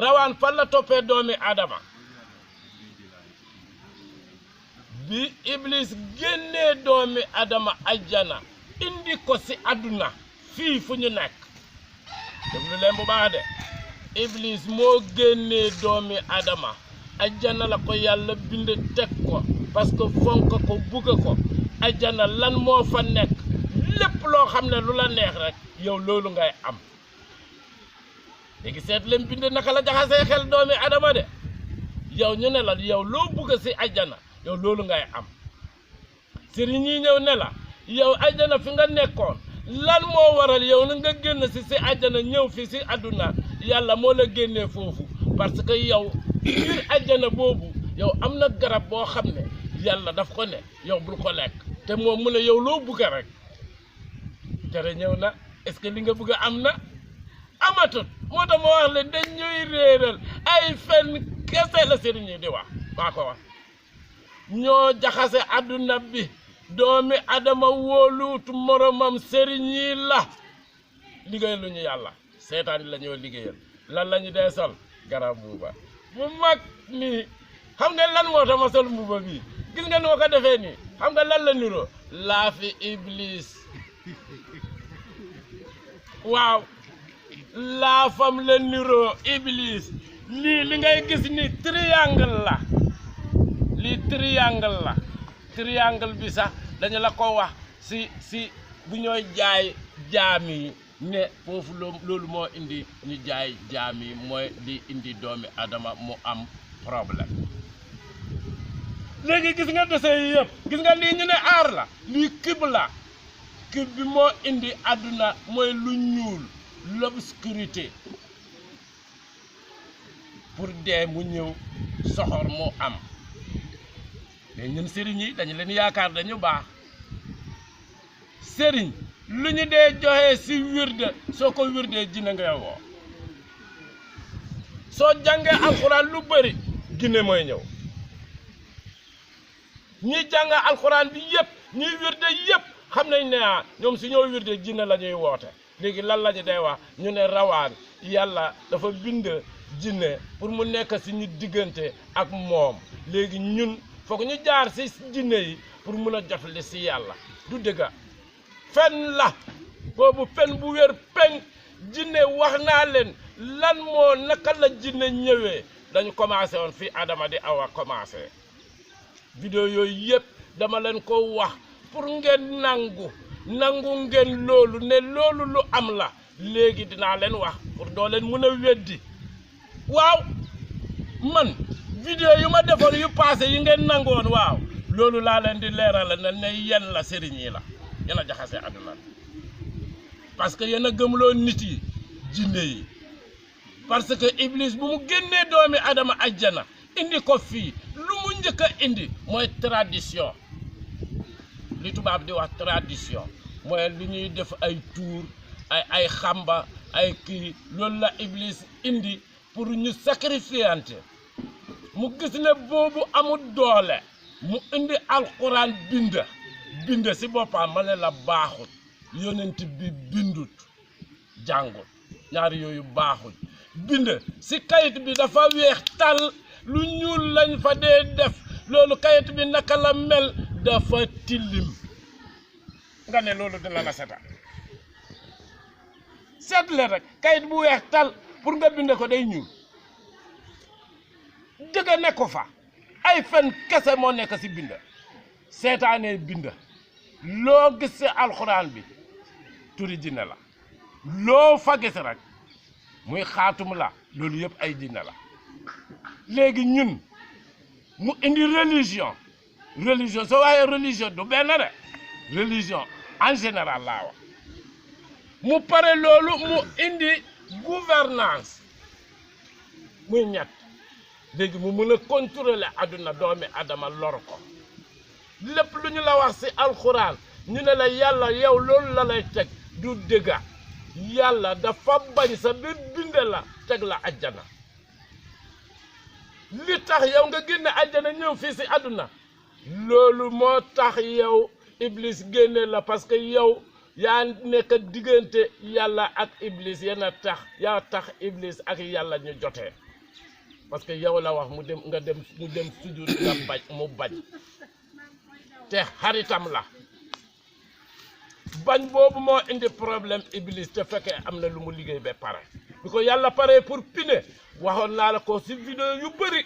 rawaan fan la toppee doomi Adama bi Iblis génnee doomi Adama ajjana indi ko ci àdduna fii fu ñu nekk déglu leen bu baax de Iblis moo génnee doomi Adama ajjana la ko yàlla bind teg ko parce que fonk ko bugg ko ajjana lan moo fa nekk lépp loo xam ne lu la neex rek yow loolu ngay am léegi seet leen bind naka la jaxasee xel doomi Adama de yow ñu ne la yow loo bugg ci ajjana yow loolu ngay am sëriñ ñi ñëw ne la yow ajjana fi nga nekkoon lan moo waral yow na nga génn ci ajjana ñëw fi ci àdduna yàlla moo la génnee foofu parce que yow biir ajjana boobu yow am na garab boo xam ne yàlla daf ko ne yow bul ko lekk te moom mu ne yow loo bugg rek tere ñëw na est-ce que li nga bëgg am na amatut moo tax ma wax leen dañ ñuy réeral ay fen kese la sëriñ ñi di wax maa ko wax ñoo jaxase àdduna bi doomi Adama wóoluut moromam sëriñ yi la liggéey lu ñu yàlla seetaan la ñoo liggéeyal lan la ñu dee sol garab mbuuba bu mag nii xam nga lan moo tax ma sol mbuuba bii gis nga noo ko defee nii xam nga lan la niroo laafi Iblis waaw laafam la niroo Iblis lii li ngay gis ni triangle la lii triangle bi sax dañu la ko wax si bu ñooy jaay jaam yi ne foofu loolu moo indi ñu jaay jaam yi mooy di indi doomi Adama mu am problème léegi gis nga dese yi yëpp gis nga lii ñu ne aar la lii kib la kib bi moo indi àdduna mooy lu ñuul l'obscurité pour dee mu ñëw soxor mu am mais ñun sëriñ yi dañu leen yaakaar dañu baax sëriñ lu ñu dee joxe ci wirde soo ko wirdee jinne nga woo soo jàngee alxuraan lu bëri jinne mooy ñëw ñi jàng alxuraan bi yëpp ñi wirde yëpp xam nañ ne ñoom si ñoo wirde jinne la ñuy woote léegi lan la ñu day wax ñu ne rawaan yàlla dafa bind jinne pour mu nekk si ñu diggante ak moom léegi ñun foog ñu jaar si jinne yi pour mun a jotali si yàlla du dëgga fen la boobu fen bu wér peñ jinne wax naa leen lan moo naka la jinne ñëwee dañu commencé woon fii Adama di Awa commencé vidéo yooyu yëpp dama leen ko wax pour ngeen nangu ngeen loolu ne loolu lu am la léegi dinaa leen wax pour doo leen mën a weddi waaw man vidéo yu ma defoon yu passé yi ngeen nangoon waaw loolu laa leen di leeral ne yéen la sëriñ yi la yéen a jaxase àdduna parce que yéen a gëmloo nit yi jinne yi parce que Iblis bu mu génnee doomi Adama ajjana indi ko fii lu mu njëkk a indi mooy tradition li tubaab di wax tradition mooy lu ñuy def ay tuur ay xamba ay kii loolu la Iblis indi pour ñu sacrifiante mu gis ne boobu amul doole mu indi alxuraan bind si boppam ma ne la baaxut yonent bi bindut jàngut ñaari yooyu baaxut bind si kayit bi dafa weex tal lu ñuul lañ fa dee def loolu kayit bi naka la mel dafa tilim nga ne loolu dina la setal seetle rek kayit bu weex tal pour nga bind ko day ñuul dëgg nekk ko fa ay fen kese moo nekk si bind seetaanee bind loo gis si alxuraan bi turi jinne la loo fa gis rek muy xaatum la loolu yëpp ay jinne la léegi ñun mu indi religion soo waxee religion du benn de religion en général laa wax mu pare loolu mu indi gouvernance muy ñett léegi mu mën a contrôler àdduna doomi Adama lor ko lépp lu ñu la wax ci alxuraan ñu ne la yàlla yow loolu la lay teg du dëgga yàlla dafa bañ sa biir binde la teg la ajjana li tax yow nga génne ajjana ñëw fii ci àdduna loolu moo tax yow Iblis génne la parce que yow yaa nekk diggante yàlla ak Iblis yaa tax Iblis ak yàlla ñu jotee parce que yow la wax mu dem nga dem mu dem sujud nga bañ mu bañ te xaritam la bañ boobu moo indi problème Iblis te fekkee am na lu mu liggéey ba pare bi ko yàlla pare pour pine waxoon naa la ko si vidéo yu bëri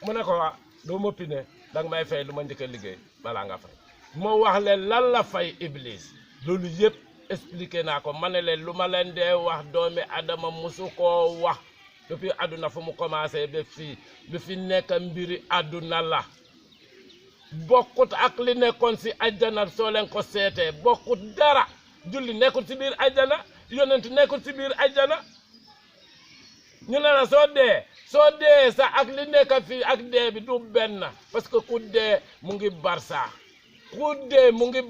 mu ne ko waa doo ma pine danga may fay lu ma njëkk a liggéey balaa nga fay moo wax leen lan la fay Iblis loolu yëpp expliqué naa ko ma ne leen lu ma leen dee wax doomi adama musu koo wax depuis àdduna fu mu commencé ba fii bi fi nekk mbiri àdduna la bokkut ak li nekkoon si ajjana soo leen ko seetee bokkut dara julli nekkul si biir ajjana yonent nekkul si biir ajjana ñu ne la soo dee sax ak li nekk fii ak dee bi du benn parce que ku dee mu ngi barsaax ku dee mu ngi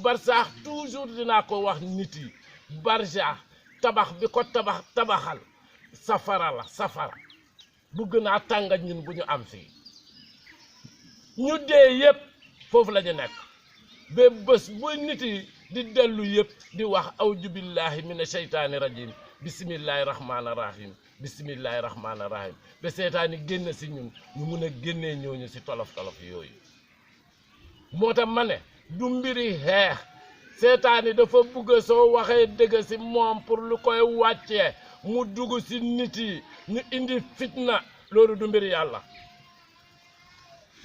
barsaax toujours dinaa ko wax nit yi barsaax tabax bi ko tabaxal safara la safara bu gën a tàng ñun bu ñu am fii ñu dee yëpp foofu la ñu nekk ba bés bu nit yi di dellu yëpp di wax awju billahi mina sheytaani rajim bisimillahi rahmaani rahim bisimillahi rahmaani rahim ba seytaani génn si ñun ñu mun a génnee ñooñu si tolof-tolof yooyu moo tax ma ne du mbiri xeex seytaani dafa bugg soo waxee dëgg si moom pour lu koy wàccee mu dugg si nit yi ñu indi fitna loolu du mbiri yàlla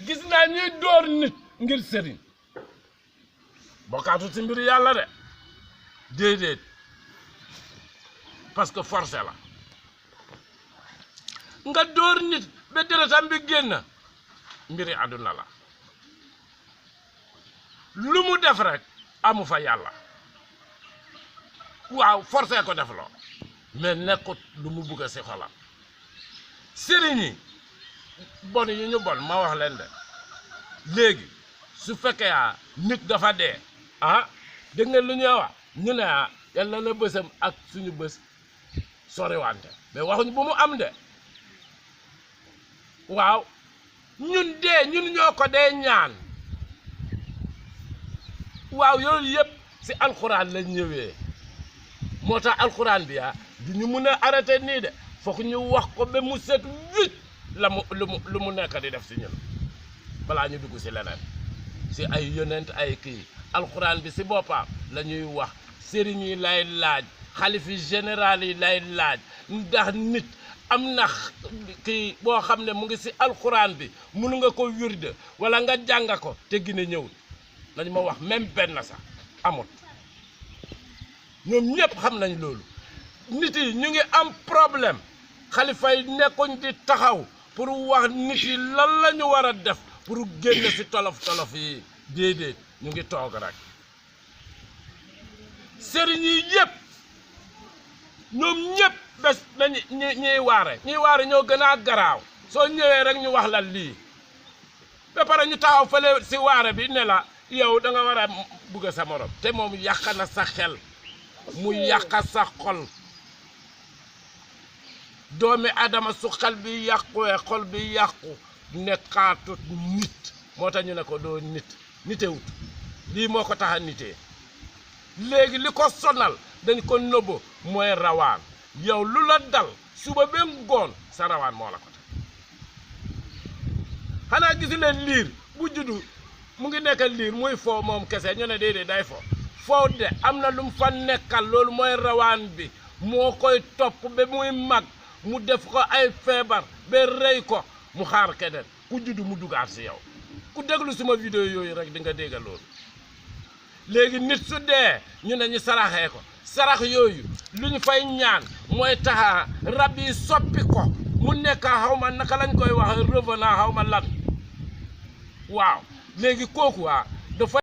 gis naa ñuy door nit ngir sëriñ bokkaatu ci mbiri yàlla de déedéet parce que forcé la nga door nit ba deretam bi génn mbiri àdduna la lu mu def rek amu fa yàlla waaw forcé ko def loo mais nekkut lu mu bugg si xolam sëriñ yi bon yi ñu bon ma wax leen de léegi su fekkee nit dafa dee dégg nga lu ñuy wax ñu ne yàlla na bësam ak suñu bës soriwante mais waxuñ bu mu am de waaw ñun dee ñun ñoo ko dee ñaan waaw yooyu yëpp si alxuraan lañ ñëwee moo tax alxuraan bi du ñu mun a arrêté nii de foog ñu wax ko ba mu set wicc lu mu nekk di def si ñun balaa ñu dugg si leneen si ay yonent ay kii alxuraan bi si boppam la ñuy wax sëriñ yi lay laaj xalifi général yi lay laaj ndax nit am na kii boo xam ne mu ngi si alxuraan bi mun nga ko wirde wala nga jàng ko te gine ñëwul nañ ma wax même benn sax amut ñoom ñëpp xam nañ loolu nit yi ñu ngi am problème xalifa yi nekkuñ di taxaw pour wax nit yi lan la ñu war a def pour génn si tolof-tolof yi déedéet ñu ngi toog rek sëriñ yi yëpp ñoom ñëpp bés na ñiy waare ñoo gën a garaaw soo ñëwee rek ñu wax la lii ba pare ñu taxaw fële si waare bi ne la yow da nga war a bugg sa morom te moom yàq na sa xel mu yàq sa xol doomi adama su xel bi yàquwee xol bi yàqu nekkaatut nit moo tax ñu ne ko doo nitewut lii moo ko tax a nitee léegi li ko sonal dañ ko nëbbo mooy rawaan yow lu la dal suba ba ngoon sa rawaan moo la ko tax xanaa gisi leen liir bu juddu mu ngi nekk liir muy foo moom kese ñu ne déedéet day foo de am na lu mu fa nekkal loolu mooy rawaan bi moo koy topp ba muy mag mu def ko ay feebar ba rey ko mu xaar keneen ku juddu mu dugaat si yow ku déglu suma vidéo yooyu rek di nga dégg loolu léegi nit su dee ñu ne ñu saraxee ko sarax yooyu lu ñu fay ñaan mooy taxa rab yi soppi ko mu nekk xaw ma naka lañ koy wax revenant xaw ma lan waaw léegi kooku dafa